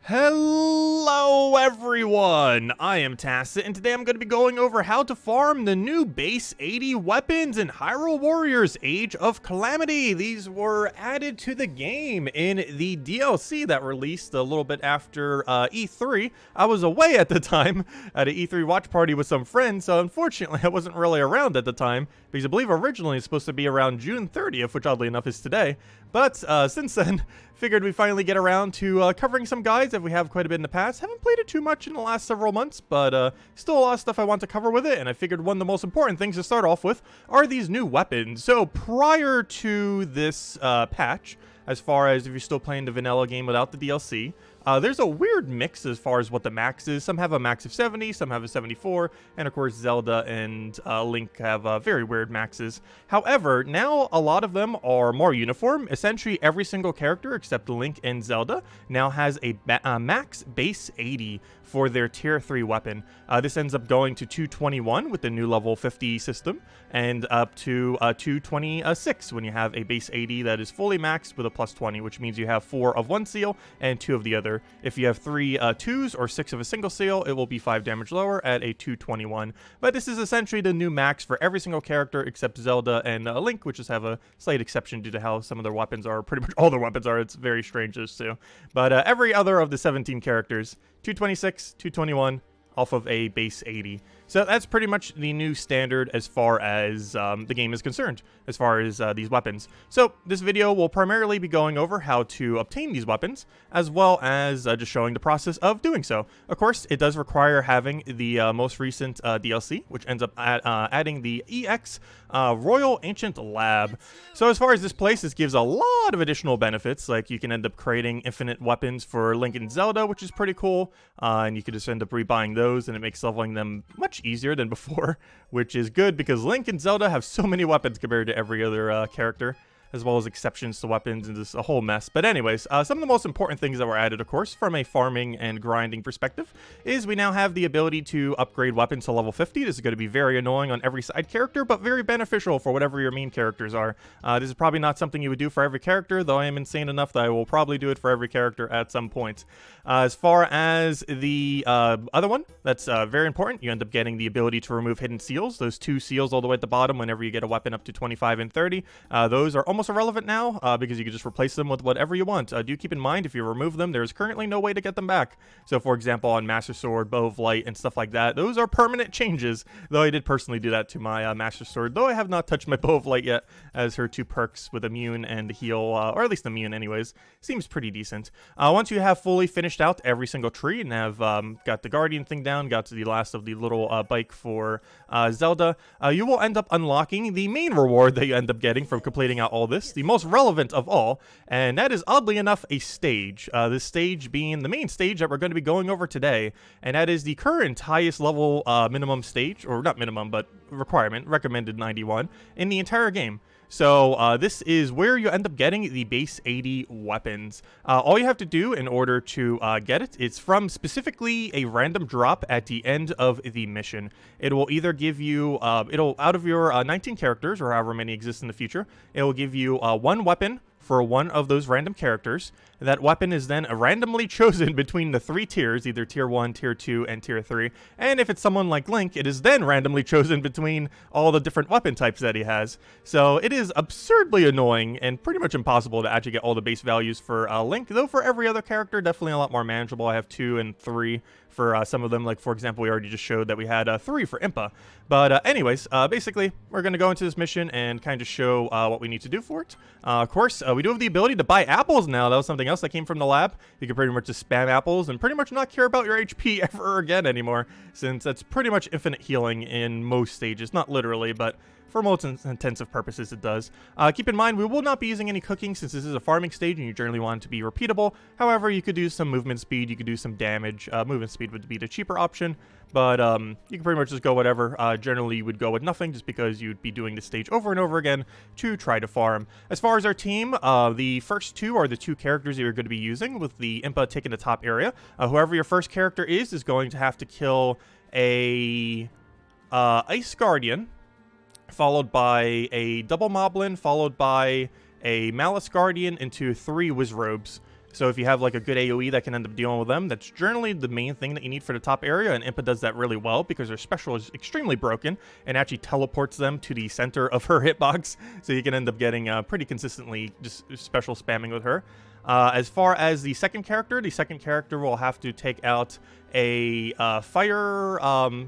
Hello everyone, I am Tacit, and today I'm going to be going over how to farm the new base 80 weapons in Hyrule Warriors Age of Calamity. These were added to the game in the DLC that released a little bit after E3. I was away at the time at an E3 watch party with some friends, so unfortunately I wasn't really around at the time, because I believe originally it's supposed to be around June 30th, which oddly enough is today. But since then, figured we finally get around to covering some guides that we have quite a bit in the past. Haven't played it too much in the last several months, but still a lot of stuff I want to cover with it. And I figured one of the most important things to start off with are these new weapons. So prior to this patch, as far as if you're still playing the vanilla game without the DLC, there's a weird mix as far as what the max is. Some have a max of 70, some have a 74, and of course Zelda and Link have very weird maxes. However, now a lot of them are more uniform. Essentially every single character except Link and Zelda now has a max base 80 for their tier 3 weapon. This ends up going to 221 with the new level 50 system, and up to 226 when you have a base 80 that is fully maxed with a plus 20, which means you have 4 of one seal and 2 of the other. If you have 3 2s or 6 of a single seal, it will be 5 damage lower at a 221. But this is essentially the new max for every single character except Zelda and Link, which just have a slight exception due to how some of their weapons are. Pretty much all their weapons are. It's very strange as too. But every other of the 17 characters, 226, 221, off of a base 80. So that's pretty much the new standard as far as the game is concerned, as far as these weapons. So this video will primarily be going over how to obtain these weapons, as well as just showing the process of doing so. Of course, it does require having the most recent DLC, which ends up adding the EX Royal Ancient Lab. So as far as this place, this gives a lot of additional benefits, like you can end up creating infinite weapons for Link and Zelda, which is pretty cool, and you could just end up rebuying those, and it makes leveling them much easier than before, which is good because Link and Zelda have so many weapons compared to every other character, as well as exceptions to weapons, and just a whole mess. But anyways, some of the most important things that were added, of course, from a farming and grinding perspective, is we now have the ability to upgrade weapons to level 50. This is going to be very annoying on every side character, but very beneficial for whatever your main characters are. This is probably not something you would do for every character, though I am insane enough that I will probably do it for every character at some point. As far as the other one, that's very important. You end up getting the ability to remove hidden seals. Those 2 seals all the way at the bottom whenever you get a weapon up to 25 and 30. Those are almost irrelevant now because you can just replace them with whatever you want. Do keep in mind, if you remove them, there's currently no way to get them back. So for example, on Master Sword, Bow of Light, and stuff like that, those are permanent changes, though I did personally do that to my Master Sword, though I have not touched my Bow of Light yet, as her 2 perks with immune and heal, or at least immune anyways, seems pretty decent. Once you have fully finished out every single tree and have got the Guardian thing down, got to the last of the little bike for Zelda, you will end up unlocking the main reward that you end up getting from completing out all this, the most relevant of all, and that is oddly enough a stage. This stage being the main stage that we're going to be going over today, and that is the current highest level minimum stage, or not minimum, but requirement, recommended 91, in the entire game. So this is where you end up getting the base 80 weapons. All you have to do in order to get it, it's from specifically a random drop at the end of the mission. It will either give you, out of your 19 characters, or however many exist in the future, it will give you 1 weapon for one of those random characters. That weapon is then randomly chosen between the 3 tiers, either tier 1, tier 2, and tier 3. And if it's someone like Link, it is then randomly chosen between all the different weapon types that he has. So it is absurdly annoying and pretty much impossible to actually get all the base values for Link, though for every other character, definitely a lot more manageable. I have 2 and 3 for some of them. Like, for example, we already just showed that we had 3 for Impa. But anyways, basically, we're going to go into this mission and kind of show what we need to do for it. Of course, we do have the ability to buy apples now. That was something else that came from the lab. You can pretty much just spam apples and pretty much not care about your HP ever again anymore, since that's pretty much infinite healing in most stages. Not literally, but for most intensive purposes it does. Keep in mind, we will not be using any cooking since this is a farming stage and you generally want it to be repeatable. However, you could do some movement speed, you could do some damage. Movement speed would be the cheaper option, but you can pretty much just go whatever. Generally, you would go with nothing just because you'd be doing this stage over and over again to try to farm. As far as our team, the first 2 are the 2 characters that you're going to be using, with the Impa taking the top area. Whoever your first character is going to have to kill a Ice Guardian, followed by a double Moblin, followed by a Malice Guardian, into 3 Wizrobes. So if you have like a good AoE that can end up dealing with them, that's generally the main thing that you need for the top area, and Impa does that really well because her special is extremely broken and actually teleports them to the center of her hitbox, so you can end up getting pretty consistently just special spamming with her. As far as the second character will have to take out a Fire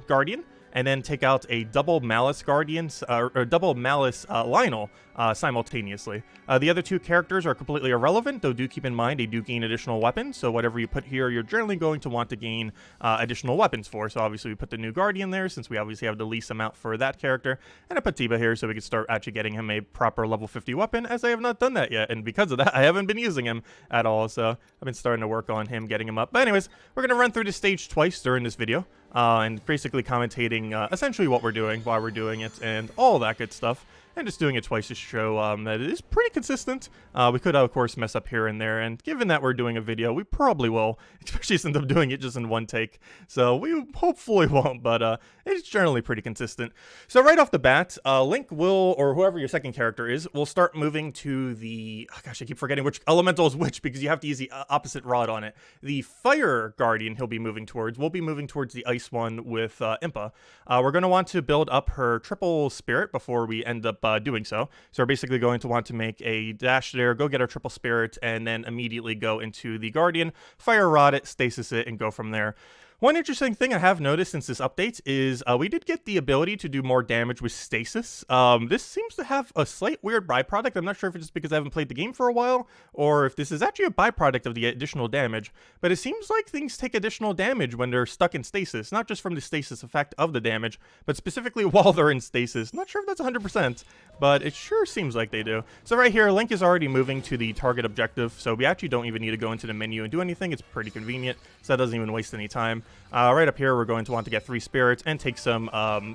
Guardian, and then take out a double Malice Guardians, or double Malice Lionel simultaneously. The other two characters are completely irrelevant, though do keep in mind they do gain additional weapons, so whatever you put here, you're generally going to want to gain additional weapons for. So obviously we put the new Guardian there, since we obviously have the least amount for that character, and I put Tiba here so we can start actually getting him a proper level 50 weapon, as I have not done that yet, and because of that, I haven't been using him at all, so I've been starting to work on him, getting him up. But anyways, we're going to run through the stage twice during this video, and basically commentating essentially what we're doing, why we're doing it, and all that good stuff. And just doing it twice to show that it is pretty consistent. We could, of course, mess up here and there, and given that we're doing a video, we probably will, especially since I'm doing it just in one take. So we hopefully won't, but it's generally pretty consistent. So right off the bat, Link will, or whoever your second character is, will start moving to the, oh gosh, I keep forgetting which elemental is which, because you have to use the opposite rod on it. The Fire Guardian he'll be moving towards. We'll be moving towards the Ice one with Impa. We're going to want to build up her triple spirit before we end up doing so. So we're basically going to want to make a dash there, go get our triple spirit, and then immediately go into the Guardian, fire rod it, stasis it, and go from there. One interesting thing I have noticed since this update is we did get the ability to do more damage with Stasis. This seems to have a slight weird byproduct. I'm not sure if it's just because I haven't played the game for a while, or if this is actually a byproduct of the additional damage, but it seems like things take additional damage when they're stuck in Stasis, not just from the Stasis effect of the damage, but specifically while they're in Stasis. Not sure if that's 100%, but it sure seems like they do. So right here, Link is already moving to the target objective, so we actually don't even need to go into the menu and do anything. It's pretty convenient, so that doesn't even waste any time. Right up here, we're going to want to get 3 spirits and take some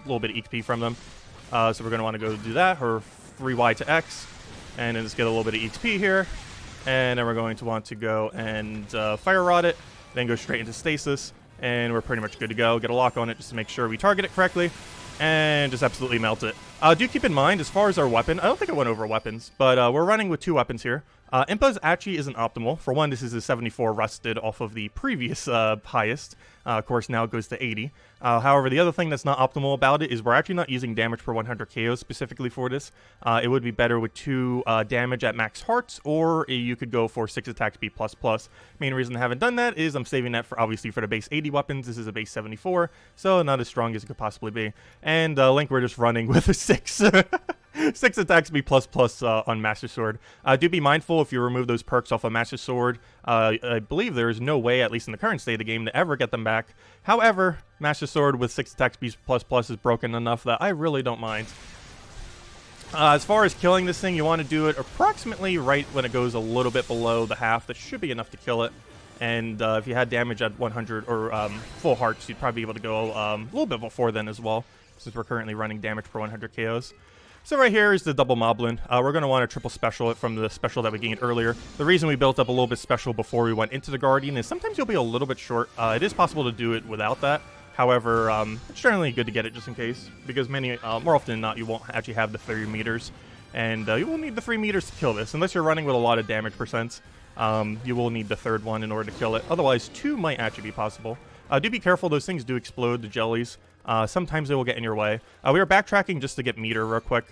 little bit of XP from them. So we're going to want to go do that, or 3Y to X, and then just get a little bit of XP here. And then we're going to want to go and fire rod it, then go straight into stasis, and we're pretty much good to go. Get a lock on it just to make sure we target it correctly, and just absolutely melt it. Do keep in mind, as far as our weapon, I don't think I went over weapons, but we're running with 2 weapons here. Impa's actually isn't optimal. For one, this is a 74 rusted off of the previous highest. Of course, now it goes to 80. However, the other thing that's not optimal about it is we're actually not using damage per 100 KOs specifically for this. It would be better with 2 damage at max hearts, or you could go for 6 attack speed++. Main reason I haven't done that is I'm saving that for obviously for the base 80 weapons. This is a base 74, so not as strong as it could possibly be. And Link, we're just running with a 6. 6 attack speed ++ on Master Sword. Do be mindful if you remove those perks off of Master Sword. I believe there is no way, at least in the current state of the game, to ever get them back. However, Master Sword with 6 attack speed ++ is broken enough that I really don't mind. As far as killing this thing, you want to do it approximately right when it goes a little bit below the half. That should be enough to kill it. And if you had damage at 100 or full hearts, you'd probably be able to go a little bit before then as well, since we're currently running damage per 100 KOs. So right here is the double Moblin. We're going to want to triple special it from the special that we gained earlier. The reason we built up a little bit special before we went into the Guardian is sometimes you'll be a little bit short. It is possible to do it without that. However, it's generally good to get it just in case, because more often than not, you won't actually have the 3 meters. And you will need the 3 meters to kill this, unless you're running with a lot of damage percents. You will need the 3rd one in order to kill it. Otherwise, 2 might actually be possible. Do be careful, those things do explode, the jellies. Sometimes they will get in your way. We are backtracking just to get meter real quick.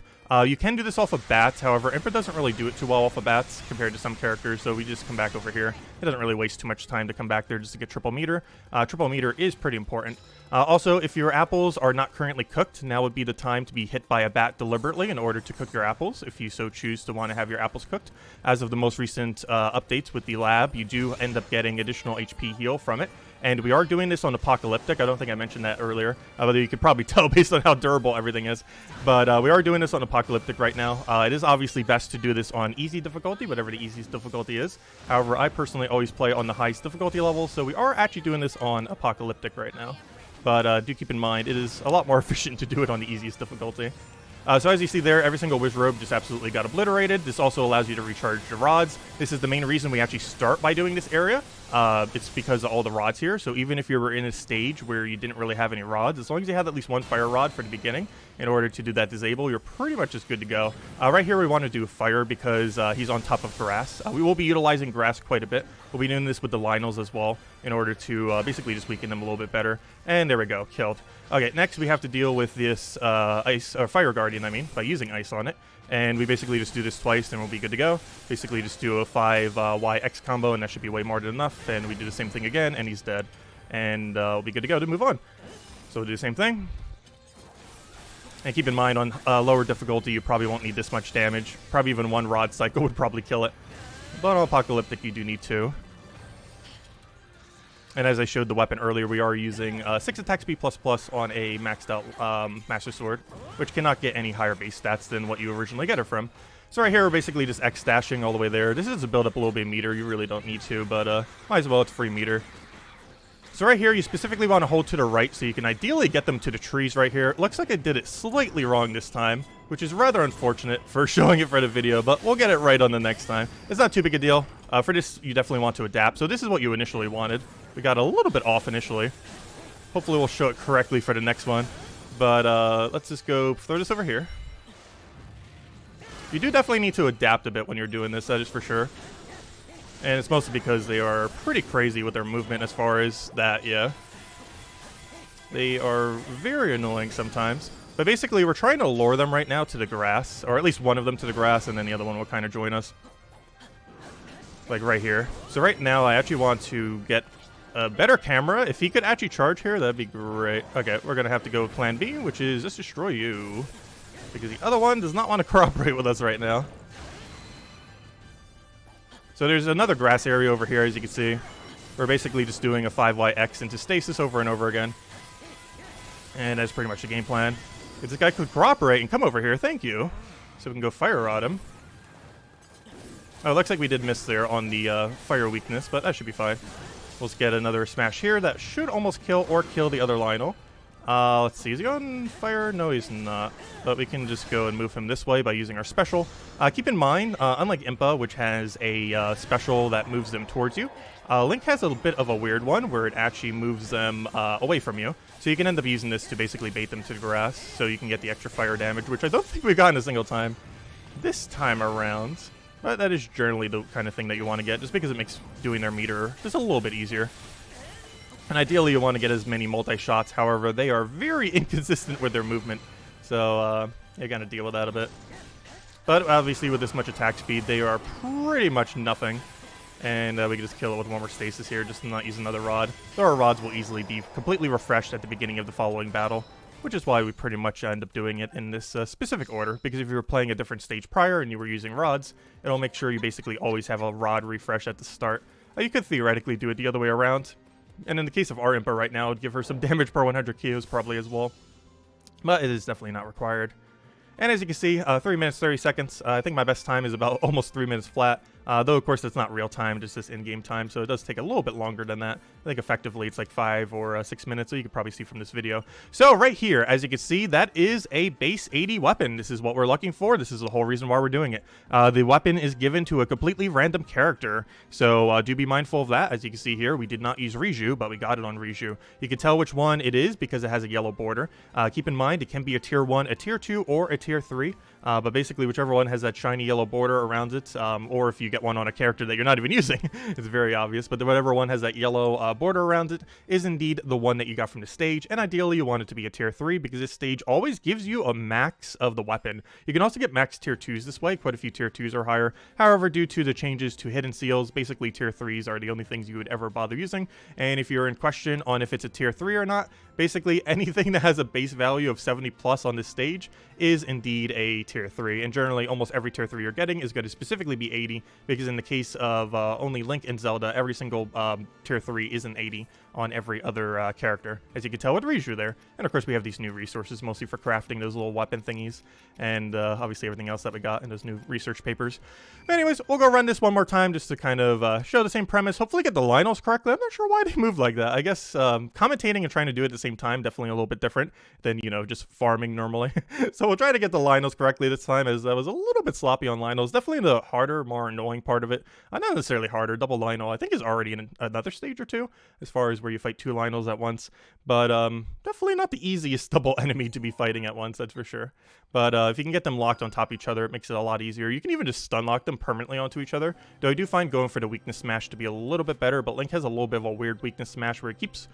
You can do this off of bats, however, Emperor doesn't really do it too well off of bats compared to some characters, so we just come back over here. It doesn't really waste too much time to come back there just to get triple meter. Triple meter is pretty important. Also, if your apples are not currently cooked, now would be the time to be hit by a bat deliberately in order to cook your apples, if you so choose to want to have your apples cooked. As of the most recent updates with the lab, you do end up getting additional HP heal from it. And we are doing this on Apocalyptic. I don't think I mentioned that earlier, although you could probably tell based on how durable everything is. But we are doing this on Apocalyptic right now. It is obviously best to do this on easy difficulty, whatever the easiest difficulty is. However, I personally always play on the highest difficulty level, so we are actually doing this on Apocalyptic right now. But do keep in mind, it is a lot more efficient to do it on the easiest difficulty. So as you see there, every single Wizrobe just absolutely got obliterated. This also allows you to recharge your rods. This is the main reason we actually start by doing this area. it's because of all the rods here. So even if you were in a stage where you didn't really have any rods, as long as you had at least one fire rod for the beginning, in order to do that disable, you're pretty much just good to go. Right here we want to do fire because he's on top of grass. We will be utilizing grass quite a bit. We'll be doing this with the Lionels as well in order to basically just weaken them a little bit better. And there we go, killed. Okay, next we have to deal with this ice, or fire guardian, I mean, by using ice on it. And we basically just do this twice and we'll be good to go. Basically just do a 5YX combo and that should be way more than enough. And we do the same thing again and he's dead. And we'll be good to go to move on. So we'll do the same thing. And keep in mind, on lower difficulty, you probably won't need this much damage. Probably even one rod cycle would probably kill it. But on Apocalyptic, you do need 2. And as I showed the weapon earlier, we are using 6 attack speed plus on a maxed out Master Sword, which cannot get any higher base stats than what you originally get it from. So right here, we're basically just X stashing all the way there. This is to build up a little bit of meter. You really don't need to, but might as well. It's free meter. So right here, you specifically want to hold to the right so you can ideally get them to the trees right here. Looks like I did it slightly wrong this time, which is rather unfortunate for showing it for the video, but we'll get it right on the next time. It's not too big a deal. For this, you definitely want to adapt. So this is what you initially wanted. We got a little bit off initially. Hopefully we'll show it correctly for the next one. But let's just go throw this over here. You do definitely need to adapt a bit when you're doing this, that is for sure. And it's mostly because they are pretty crazy with their movement as far as that, yeah. They are very annoying sometimes. But basically, we're trying to lure them right now to the grass. Or at least one of them to the grass, and then the other one will kind of join us. Like right here. So right now, I actually want to get a better camera. If he could actually charge here, that'd be great. Okay, we're going to have to go with plan B, which is just destroy you. Because the other one does not want to cooperate with us right now. So there's another grass area over here, as you can see. We're basically just doing a 5YX into Stasis over and over again. And that's pretty much the game plan. If this guy could cooperate and come over here, thank you. So we can go fire rod him. Oh, it looks like we did miss there on the fire weakness, but that should be fine. We'll just get another smash here. That should almost kill or kill the other Lionel. Let's see. Is he going fire? No, he's not. But we can just go and move him this way by using our special. Keep in mind, unlike Impa, which has a special that moves them towards you, Link has a bit of a weird one where it actually moves them away from you. So you can end up using this to basically bait them to the grass so you can get the extra fire damage, which I don't think we've gotten a single time this time around. But that is generally the kind of thing that you want to get, just because it makes doing their meter just a little bit easier. And ideally, you want to get as many multi-shots. However, they are very inconsistent with their movement. So, you got to deal with that a bit. But obviously, with this much attack speed, they are pretty much nothing. And we can just kill it with one more stasis here, just to not use another rod. Though our rods will easily be completely refreshed at the beginning of the following battle. Which is why we pretty much end up doing it in this specific order. Because if you were playing a different stage prior and you were using rods, it'll make sure you basically always have a rod refresh at the start. You could theoretically do it the other way around. And in the case of our Impa right now, it would give her some damage per 100 KOs probably as well. But it is definitely not required. And as you can see, 3 minutes, 30 seconds. I think my best time is about almost 3 minutes flat. Though, of course, that's not real time, just this in-game time. So it does take a little bit longer than that. I think effectively it's like 5 or 6 minutes. So you can probably see from this video. So right here, as you can see, that is a base 80 weapon. This is what we're looking for. This is the whole reason why we're doing it. The weapon is given to a completely random character. So do be mindful of that. As you can see here, we did not use Riju, but we got it on Riju. You can tell which one it is because it has a yellow border. Keep in mind, it can be a tier 1, a tier 2, or a tier 3. But basically, whichever one has that shiny yellow border around it, or if you get one on a character that you're not even using, it's very obvious. But whatever one has that yellow border around it is indeed the one that you got from the stage. And ideally, you want it to be a tier 3 because this stage always gives you a max of the weapon. You can also get max tier 2s this way. Quite a few tier 2s are higher. However, due to the changes to hidden seals, basically tier 3s are the only things you would ever bother using. And if you're in question on if it's a tier 3 or not, basically anything that has a base value of 70 plus on this stage is indeed a tier 3, and generally almost every tier 3 you're getting is going to specifically be 80, because in the case of only Link and Zelda, every single tier 3 is an 80 on every other character, as you can tell with Riju there. And of course we have these new resources mostly for crafting those little weapon thingies, and obviously everything else that we got in those new research papers. But anyways, we'll go run this one more time just to kind of show the same premise, hopefully get the Lionels correctly. I'm not sure why they moved like that. I guess commentating and trying to do it at the same time, definitely a little bit different than, you know, just farming normally. So we'll try to get the Lionels correctly. correctly this time, as I was a little bit sloppy on Lionel's. Definitely the harder, more annoying part of it. Not necessarily harder. Double Lionel, I think, is already in another stage or two, as far as where you fight 2 Lionels at once. But definitely not the easiest double enemy to be fighting at once, that's for sure. But if you can get them locked on top of each other, it makes it a lot easier. You can even just stun lock them permanently onto each other. Though I do find going for the weakness smash to be a little bit better, but Link has a little bit of a weird weakness smash where he keeps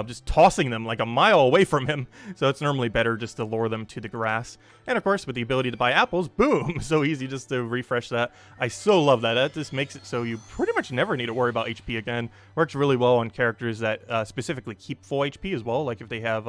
just tossing them like a mile away from him. So it's normally better just to lure them to the grass. And of course, with the ability to buy apples, boom! So easy just to refresh that. I so love that. That just makes it so you pretty much never need to worry about HP again. Works really well on characters that specifically keep full HP as well. Like if they have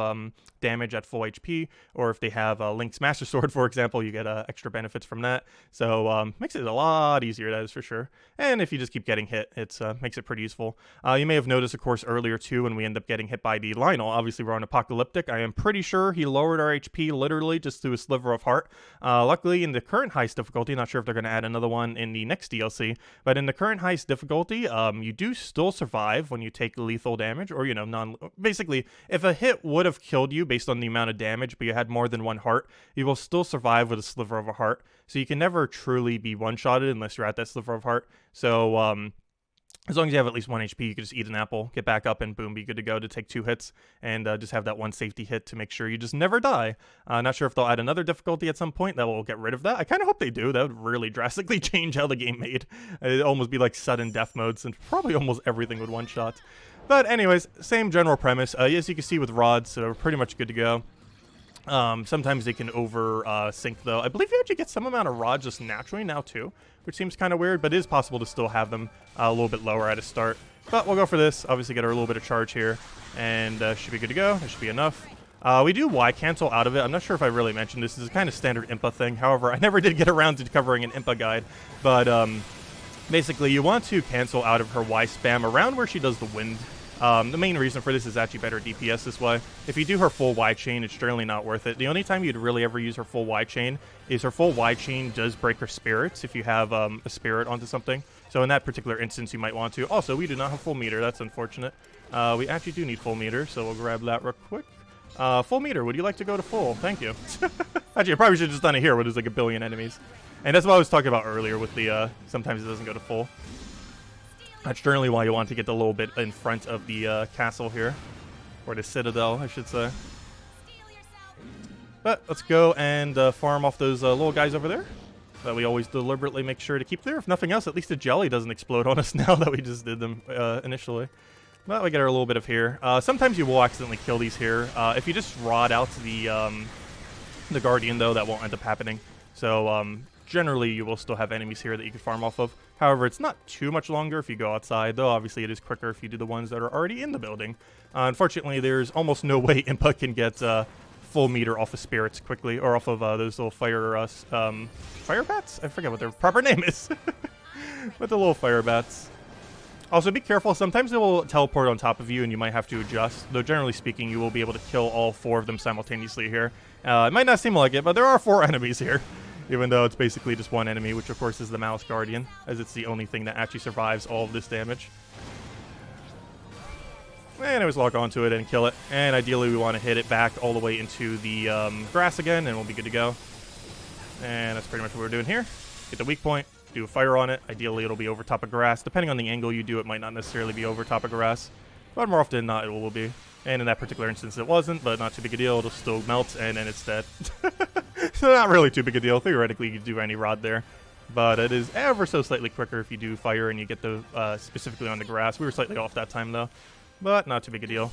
damage at full HP, or if they have Link's Master Sword, for example, you get extra benefits from that. So makes it a lot easier, that is for sure. And if you just keep getting hit, it makes it pretty useful. You may have noticed, of course, earlier too, when we end up getting hit by the Lionel. Obviously, we're on Apocalyptic. I am pretty sure he lowered our HP literally just to a sliver of heart. Luckily, in the current highest difficulty, not sure if they're going to add another one in the next DLC, but in the current highest difficulty, you do still survive when you take lethal damage, or, you know, basically, if a hit would have killed you based on the amount of damage, but you had more than 1 heart, you will still survive with a sliver of a heart. So you can never truly be one-shotted unless you're at that sliver of heart. So, as long as you have at least 1 HP, you can just eat an apple, get back up, and boom, be good to go to take 2 hits, and just have that 1 safety hit to make sure you just never die. Not sure if they'll add another difficulty at some point that will get rid of that. I kind of hope they do. That would really drastically change how the game made. It'd almost be like sudden death mode, since probably almost everything would one-shot. But anyways, same general premise. As you can see with rods, so we're pretty much good to go. Sometimes they can over sync though. I believe you actually get some amount of rod just naturally now too, which seems kind of weird, but it is possible to still have them a little bit lower at a start. But we'll go for this. Obviously get a little bit of charge here, and should be good to go. That should be enough. We do Y cancel out of it. I'm not sure if I really mentioned this. This is a kind of standard Impa thing. However, I never did get around to covering an Impa guide, but basically you want to cancel out of her Y spam around where she does the wind. The main reason for this is actually better DPS this way. If you do her full Y chain, it's generally not worth it. The only time you'd really ever use her full Y chain is her full Y chain does break her spirits if you have a spirit onto something. So in that particular instance, you might want to. Also, we do not have full meter. That's unfortunate. We actually do need full meter, so we'll grab that real quick. Full meter, would you like to go to full? Thank you. Actually, I probably should have just done it here where there's like a billion enemies. And that's what I was talking about earlier with the sometimes it doesn't go to full. That's generally why you want to get a little bit in front of the castle here. Or the citadel, I should say. But let's go and farm off those little guys over there. That we always deliberately make sure to keep there. If nothing else, at least the jelly doesn't explode on us now that we just did them initially. But we get a little bit of here. Sometimes you will accidentally kill these here. If you just rod out the Guardian, though, that won't end up happening. So generally, you will still have enemies here that you can farm off of. However, it's not too much longer if you go outside, though obviously it is quicker if you do the ones that are already in the building. Unfortunately, there's almost no way Impa can get full meter off of spirits quickly, or off of those little fire bats? I forget what their proper name is. But the little fire bats. Also, be careful. Sometimes they will teleport on top of you, and you might have to adjust. Though, generally speaking, you will be able to kill all 4 of them simultaneously here. It might not seem like it, but there are 4 enemies here. Even though it's basically just 1 enemy, which of course is the Mouse Guardian, as it's the only thing that actually survives all of this damage. And always lock onto it and kill it. And ideally we want to hit it back all the way into the grass again, and we'll be good to go. And that's pretty much what we're doing here. Get the weak point, do a fire on it. Ideally it'll be over top of grass. Depending on the angle you do, it might not necessarily be over top of grass. But more often than not, it will be. And in that particular instance it wasn't, but not too big a deal. It'll still melt, and then it's dead. So not really too big a deal. Theoretically, you could do any rod there. But it is ever so slightly quicker if you do fire and you get the specifically on the grass. We were slightly off that time, though. But not too big a deal.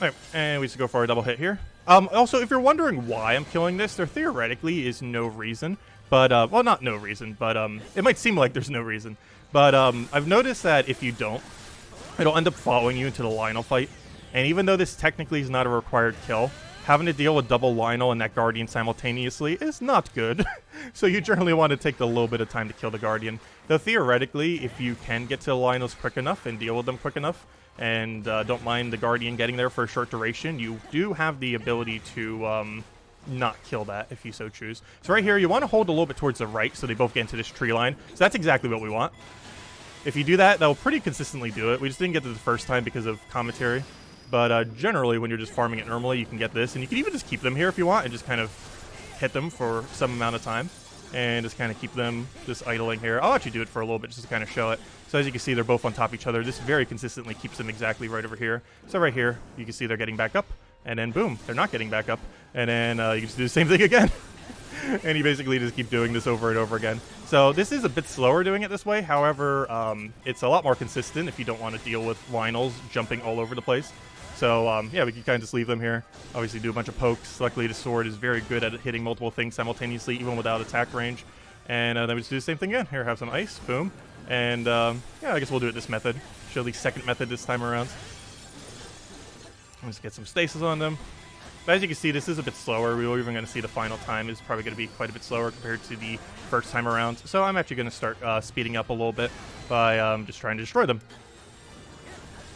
Alright, and we just go for a double hit here. Also, if you're wondering why I'm killing this, there theoretically is no reason. But, well, not no reason, but it might seem like there's no reason. But I've noticed that if you don't, it'll end up following you into the Lionel fight. And even though this technically is not a required kill, having to deal with double Lionel and that Guardian simultaneously is not good. So you generally want to take a little bit of time to kill the Guardian. Though theoretically, if you can get to the Lionels quick enough and deal with them quick enough, and don't mind the Guardian getting there for a short duration, you do have the ability to not kill that if you so choose. So right here, you want to hold a little bit towards the right so they both get into this tree line. So that's exactly what we want. If you do that, that'll pretty consistently do it. We just didn't get to the first time because of commentary. But generally, when you're just farming it normally, you can get this. And you can even just keep them here if you want and just kind of hit them for some amount of time. And just kind of keep them just idling here. I'll actually do it for a little bit just to kind of show it. So as you can see, they're both on top of each other. This very consistently keeps them exactly right over here. So right here, you can see they're getting back up. And then boom, they're not getting back up. And then you can just do the same thing again. And you basically just keep doing this over and over again. So this is a bit slower doing it this way. However, it's a lot more consistent if you don't want to deal with Lionels jumping all over the place. So, yeah, we can kind of just leave them here. Obviously do a bunch of pokes. Luckily, the sword is very good at hitting multiple things simultaneously, even without attack range. And then we just do the same thing again. Here, have some ice. Boom. And, yeah, I guess we'll do it this method. Show the second method this time around. Let's get some stasis on them. But as you can see, this is a bit slower. We're even going to see the final time is probably going to be quite a bit slower compared to the first time around. So I'm actually going to start speeding up a little bit by just trying to destroy them.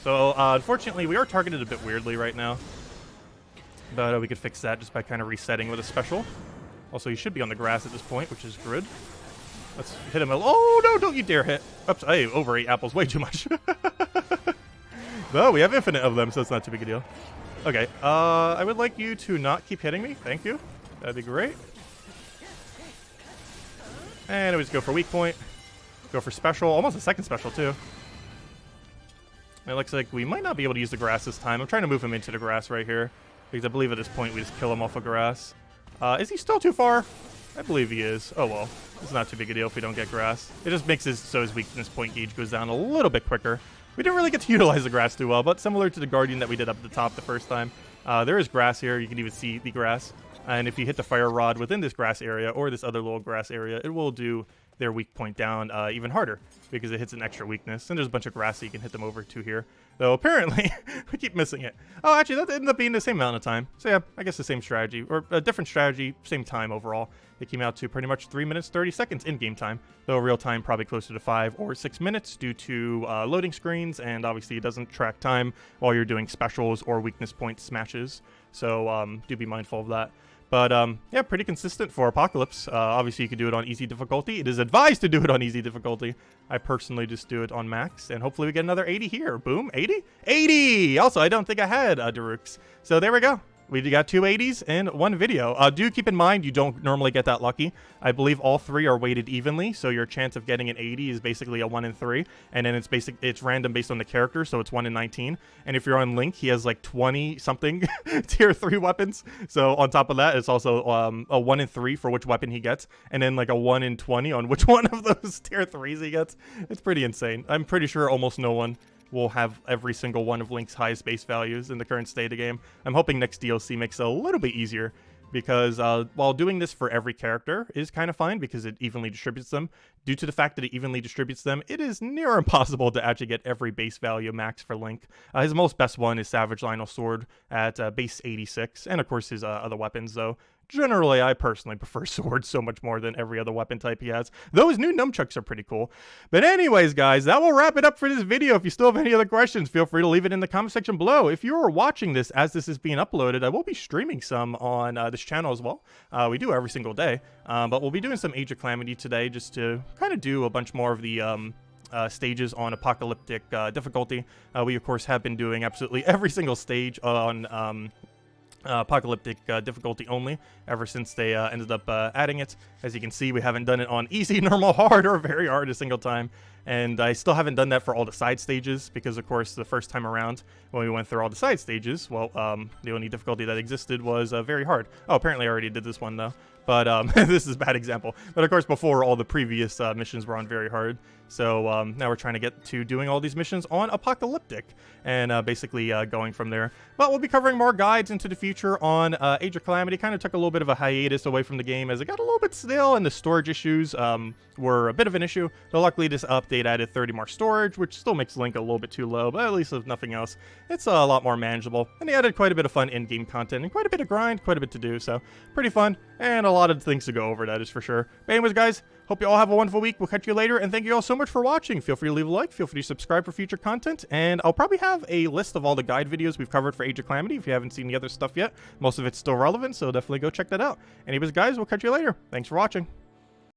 So, unfortunately, we are targeted a bit weirdly right now. But we could fix that just by kind of resetting with a special. Also, you should be on the grass at this point, which is good. Let's hit him. Oh, no, don't you dare hit. Oops, I overate apples way too much. No, we have infinite of them, so it's not too big a deal. Okay, I would like you to not keep hitting me. Thank you. That'd be great. And we just go for weak point. Go for special. Almost a second special, too. It looks like we might not be able to use the grass this time. I'm trying to move him into the grass right here, because I believe at this point we just kill him off of grass. Is he still too far? I believe he is. Oh, well. It's not too big a deal if we don't get grass. It just makes it so his weakness point gauge goes down a little bit quicker. We didn't really get to utilize the grass too well, but similar to the Guardian that we did up at the top the first time, there is grass here. You can even see the grass. And if you hit the fire rod within this grass area or this other little grass area, it will do their weak point down even harder because it hits an extra weakness. And there's a bunch of grass that you can hit them over to here. Though apparently, we keep missing it. Oh, actually, that ended up being the same amount of time. So yeah, I guess the same strategy, or a different strategy, same time overall. It came out to pretty much 3 minutes, 30 seconds in game time. Though real time probably closer to 5 or 6 minutes due to loading screens. And obviously it doesn't track time while you're doing specials or weakness point smashes. So do be mindful of that. But, yeah, pretty consistent for Apocalypse. Obviously, you can do it on easy difficulty. It is advised to do it on easy difficulty. I personally just do it on max, and hopefully we get another 80 here. Boom, 80? 80! Also, I don't think I had Daruk's. So there we go. We got 2 80s in one video. Do keep in mind, you don't normally get that lucky. I believe all 3 are weighted evenly, so your chance of getting an 80 is basically a 1 in 3. And then it's random based on the character, so it's 1 in 19. And if you're on Link, he has like 20-something tier 3 weapons. So on top of that, it's also a 1 in 3 for which weapon he gets. And then like a 1 in 20 on which one of those tier 3s he gets. It's pretty insane. I'm pretty sure almost no one will have every single one of Link's highest base values in the current state of the game. I'm hoping next DLC makes it a little bit easier because while doing this for every character is kind of fine because it evenly distributes them, due to the fact that it evenly distributes them, it is near impossible to actually get every base value max for Link. His most best one is Savage Lionel Sword at base 86, and of course his other weapons, though. Generally, I personally prefer swords so much more than every other weapon type he has. Those new nunchucks are pretty cool. But anyways, guys, that will wrap it up for this video. If you still have any other questions, feel free to leave it in the comment section below. If you are watching this as this is being uploaded, I will be streaming some on this channel as well. We do every single day. But we'll be doing some Age of Calamity today just to kind of do a bunch more of the stages on Apocalyptic difficulty. We, of course, have been doing absolutely every single stage on Apocalyptic difficulty only ever since they ended up adding it. As you can see, we haven't done it on easy, normal, hard, or very hard a single time. And I still haven't done that for all the side stages because, of course, the first time around when we went through all the side stages, well, the only difficulty that existed was very hard. Oh, apparently I already did this one, though. But this is a bad example. But, of course, before, all the previous missions were on very hard. So now we're trying to get to doing all these missions on Apocalyptic and basically going from there. But we'll be covering more guides into the future on Age of Calamity. Kind of took a little bit of a hiatus away from the game as it got a little bit stale and the storage issues were a bit of an issue. But luckily, this update added 30 more storage, which still makes Link a little bit too low. But at least if nothing else, it's a lot more manageable. And they added quite a bit of fun in-game content and quite a bit of grind, quite a bit to do. So pretty fun and a lot of things to go over, that is for sure. But anyways, guys, hope you all have a wonderful week. We'll catch you later, and thank you all so much for watching. Feel free to leave a like, feel free to subscribe for future content, and I'll probably have a list of all the guide videos we've covered for Age of Calamity if you haven't seen the other stuff yet. Most of it's still relevant, so definitely go check that out. Anyways, guys, we'll catch you later. Thanks for watching.